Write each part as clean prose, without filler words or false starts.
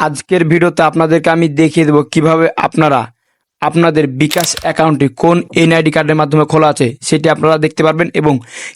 আজকের ভিডিওতে আপনাদেরকে আমি দেখিয়ে দেবো কিভাবে আপনারা আপনাদের বিকাশ অ্যাকাউন্টটি কোন এনআইডি কার্ডের মাধ্যমে খোলা আছে সেটি আপনারা দেখতে পারবেন এবং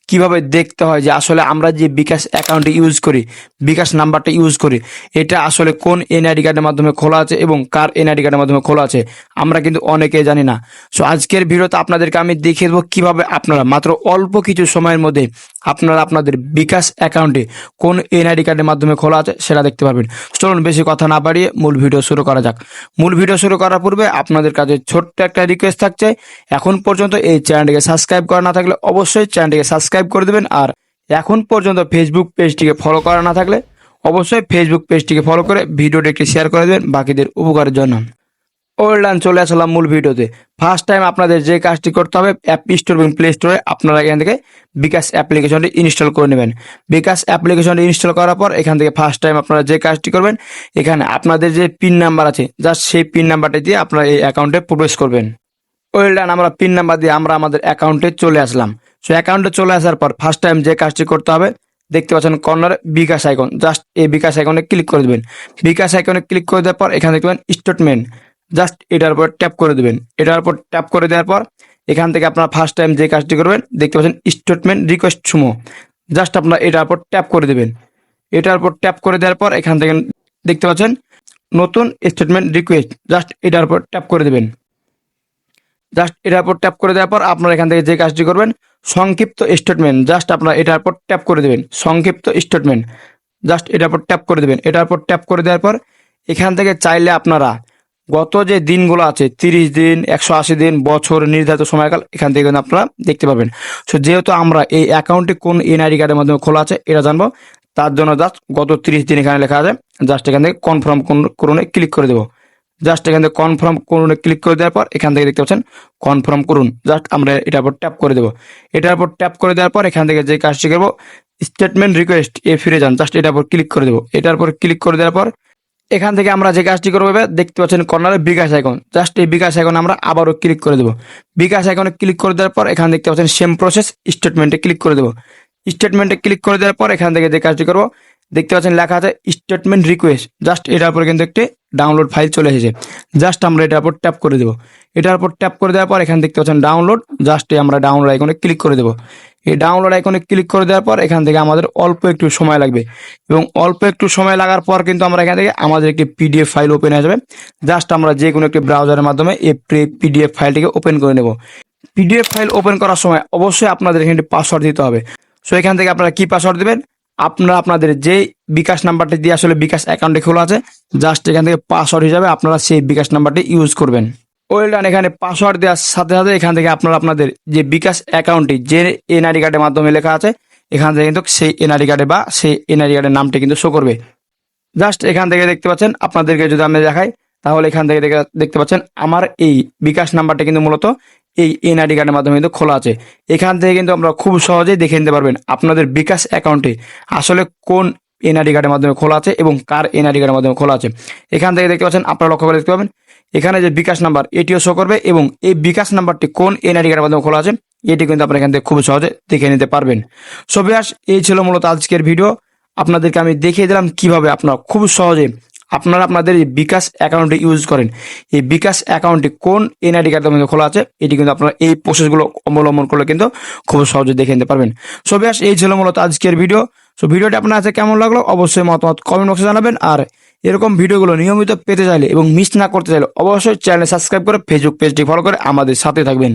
কিভাবে দেখতে হয় যে আসলে আমরা যে বিকাশ অ্যাকাউন্টটি ইউজ করি, বিকাশ নাম্বারটা ইউজ করি, এটা আসলে কোন এনআইডি কার্ডের মাধ্যমে খোলা আছে এবং কার এনআইডি কার্ডের মাধ্যমে খোলা আছে আমরা কিন্তু অনেকেই জানি না। সো আজকের ভিডিওতে আপনাদেরকে আমি দেখিয়ে দেবো কিভাবে আপনারা মাত্র অল্প কিছু সময়ের মধ্যে আপনারা আপনাদের বিকাশ অ্যাকাউন্টে কোন এনআইডি কার্ডের মাধ্যমে খোলা আছে সেটা দেখতে পারবেন। চলুন বেশি কথা না বাড়িয়ে মূল ভিডিও শুরু করা যাক। মূল ভিডিও শুরু করার পূর্বে আপনাদের কাছে ছোট্ট একটা রিকোয়েস্ট থাকছে, এখন পর্যন্ত এই চ্যানেলটিকে সাবস্ক্রাইব করা না থাকলে অবশ্যই চ্যানেলটিকে সাবস্ক্রাইব করে দেবেন, আর এখন পর্যন্ত ফেসবুক পেজটিকে ফলো করা না থাকলে অবশ্যই ফেসবুক পেজটিকে ফলো করে ভিডিওটি একটি শেয়ার করে দেবেন বাকিদের উপকারের জন্য। ওয়েলডান, চলে আসলাম মূল ভিডিওতে। ফার্স্ট টাইম আপনাদের যে কাজটি করতে হবে, অ্যাপ স্টোর এবং প্লে স্টোরে আপনারা এখান থেকে বিকাশ অ্যাপ্লিকেশনটি ইনস্টল করে নেবেন। বিকাশ অ্যাপ্লিকেশনটি ইনস্টল করার পর এখান থেকে ফার্স্ট টাইম আপনারা যে কাজটি করবেন, এখানে আপনাদের যে পিন নাম্বার আছে জাস্ট সেই পিন নাম্বারটি দিয়ে আপনারা এই অ্যাকাউন্টে প্রবেশ করবেন। ওয়েলডান, আমরা পিন নাম্বার দিয়ে আমরা আমাদের অ্যাকাউন্টে চলে আসলাম। সো অ্যাকাউন্টে চলে আসার পর ফার্স্ট টাইম যে কাজটি করতে হবে, দেখতে পাচ্ছেন কর্নারে বিকাশ আইকন, জাস্ট এই বিকাশ আইকনে ক্লিক করে দেবেন। বিকাশ আইকনে ক্লিক করে দেওয়ার পর এখানে দেখবেন স্টেটমেন্ট, জাস্ট এটার উপর ট্যাপ করে দেবেন। এটার উপর ট্যাপ করে দেওয়ার পর এখান থেকে আপনারা ফার্স্ট টাইম যে কাজটি করবেন, দেখতে পাচ্ছেন স্টেটমেন্ট রিকোয়েস্ট সুমো, জাস্ট আপনারা এটার উপর ট্যাপ করে দেবেন। এটার উপর ট্যাপ করে দেওয়ার পর এখান থেকে দেখতে পাচ্ছেন নতুন স্টেটমেন্ট রিকোয়েস্ট, জাস্ট এটার উপর ট্যাপ করে দেবেন। জাস্ট এটার উপর ট্যাপ করে দেওয়ার পর আপনারা এখান থেকে যে কাজটি করবেন, সংক্ষিপ্ত স্টেটমেন্ট, জাস্ট আপনারা এটার উপর ট্যাপ করে দেবেন। সংক্ষিপ্ত স্টেটমেন্ট, জাস্ট এটার উপর ট্যাপ করে দেবেন। এটার উপর ট্যাপ করে দেওয়ার পর এখান থেকে চাইলে আপনারা গত যে দিনগুলো আছে 30 দিন, 180 দিন, বছর, নির্ধারিত সময়কাল এখান থেকে কিন্তু আপনারা দেখতে পাবেন। সো যেহেতু আমরা এই অ্যাকাউন্টটি কোন এনআইডি কার্ডের মাধ্যমে খোলা আছে এটা জানবো, তার জন্য জাস্ট গত 30 দিন এখানে লেখা আছে, জাস্ট এখান থেকে কনফার্ম করুন ক্লিক করে দেবো। জাস্ট এখান থেকে কনফার্ম করুন ক্লিক করে দেওয়ার পর এখান থেকে দেখতে পাচ্ছেন কনফার্ম করুন, জাস্ট আমরা এটার উপর ট্যাপ করে দেবো। এটার উপর ট্যাপ করে দেওয়ার পর এখান থেকে যে কাজটি করবো, স্টেটমেন্ট রিকোয়েস্ট এ ফিরে যান, জাস্ট এটার উপর ক্লিক করে দেবো। এটার উপর ক্লিক করে দেওয়ার পর এখান থেকে আমরা যে কাজটি করবো, এবার দেখতে পাচ্ছেন কর্নারে বিকাশ আইকন, জাস্ট এই বিকাশ আইকন আমরা আবারও ক্লিক করে দেবো। বিকাশ আইকনে ক্লিক করে দেওয়ার পর এখানে দেখতে পাচ্ছেন সেম প্রসেস, স্টেটমেন্টে ক্লিক করে দেবো। স্টেটমেন্টে ক্লিক করে দেওয়ার পর এখান থেকে যে কাজটি করবো, দেখতে পাচ্ছেন লেখা আছে স্টেটমেন্ট রিকোয়েস্ট, জাস্ট এটার উপর কিন্তু একটি ডাউনলোড ফাইল চলে এসেছে, জাস্ট আমরা এটার উপর ট্যাপ করে দেবো। এটার উপর ট্যাপ করে দেওয়ার পর এখানে দেখতে পাচ্ছেন ডাউনলোড, জাস্ট আমরা ডাউনলোড আইকনে ক্লিক করে দেবো। এই ডাউনলোড আইকনে ক্লিক করে দেওয়ার পর এখান থেকে আমাদের অল্প একটু সময় লাগবে এবং অল্প একটু সময় লাগার পর কিন্তু আমরা এখান থেকে আমাদের একটি পিডিএফ ফাইল ওপেন হয়ে যাবে। জাস্ট আমরা যে কোনো একটি ব্রাউজারের মাধ্যমে এই পিডিএফ ফাইলটিকে ওপেন করে নেব। পিডিএফ ফাইল ওপেন করার সময় অবশ্যই আপনাদের এখানে পাসওয়ার্ড দিতে হবে। সো এখান থেকে আপনারা কি পাসওয়ার্ড দেবেন, আপনারা আপনাদের যে বিকাশ নাম্বারটি দিয়ে আসলে বিকাশ অ্যাকাউন্টে খোলা আছে, জাস্ট এখান থেকে পাসওয়ার্ড হিসাবে আপনারা সেই বিকাশ নাম্বারটি ইউজ করবেন। ওয়েলডান, এখানে পাসওয়ার্ড দেওয়ার সাথে সাথে এখান থেকে আপনারা আপনাদের যে বিকাশ অ্যাকাউন্টটি যে এনআইডি কার্ডের মাধ্যমে লেখা আছে, এখান থেকে কিন্তু সেই এনআইডি কার্ডে বা সেই এনআইডি কার্ডের নামটি কিন্তু শো করবে। জাস্ট এখান থেকে দেখতে পাচ্ছেন, আপনাদেরকে যদি আমি দেখাই তাহলে এখান থেকে দেখতে পাচ্ছেন আমার এই বিকাশ নাম্বারটা কিন্তু মূলত এই এনআইডি কার্ডের মাধ্যমে কিন্তু খোলা আছে। এখান থেকে কিন্তু আমরা খুব সহজেই দেখে নিতে পারবেন আপনাদের বিকাশ অ্যাকাউন্টে আসলে কোন এনআইডি কার্ডের মাধ্যমে খোলা আছে এবং কার এনআইডি কার্ডের মাধ্যমে খোলা আছে। এখান থেকে দেখতে পাচ্ছেন, আপনারা লক্ষ্য করে দেখতে পাবেন এখানে যে বিকাশ নাম্বার এটিও শো করবে এবং এই বিকাশ নাম্বারটি কোন এনআইডি কার্ডের মাধ্যমে খোলা আছে এটি কিন্তু আপনারা এখান থেকে খুব সহজে দেখে নিতে পারবেন। সো ভিউয়ার্স, এই ছিল মূলত আজকের ভিডিও। আপনাদেরকে আমি দেখিয়ে দিলাম কিভাবে আপনারা খুব সহজে আপনারা আপনাদের এই বিকাশ অ্যাকাউন্টটি ইউজ করেন। এই বিকাশ অ্যাকাউন্টটি কোন এনআইডি কার্ডের মধ্যে খোলা আছে এটি কিন্তু আপনারা এই প্রসেসগুলো অবলম্বন করলে কিন্তু খুব সহজে দেখে নিতে পারবেন। সো ভিউয়ার্স, এই ছিল মূলত আজকের ভিডিও। সো ভিডিওটি আপনার কাছে কেমন লাগলো অবশ্যই মতামত কমেন্ট বক্সে জানাবেন, আর এরকম ভিডিওগুলো নিয়মিত পেতে চাইলে এবং মিস না করতে চাইলে অবশ্যই চ্যানেল সাবস্ক্রাইব করে ফেসবুক পেজটি ফলো করে আমাদের সাথে থাকবেন।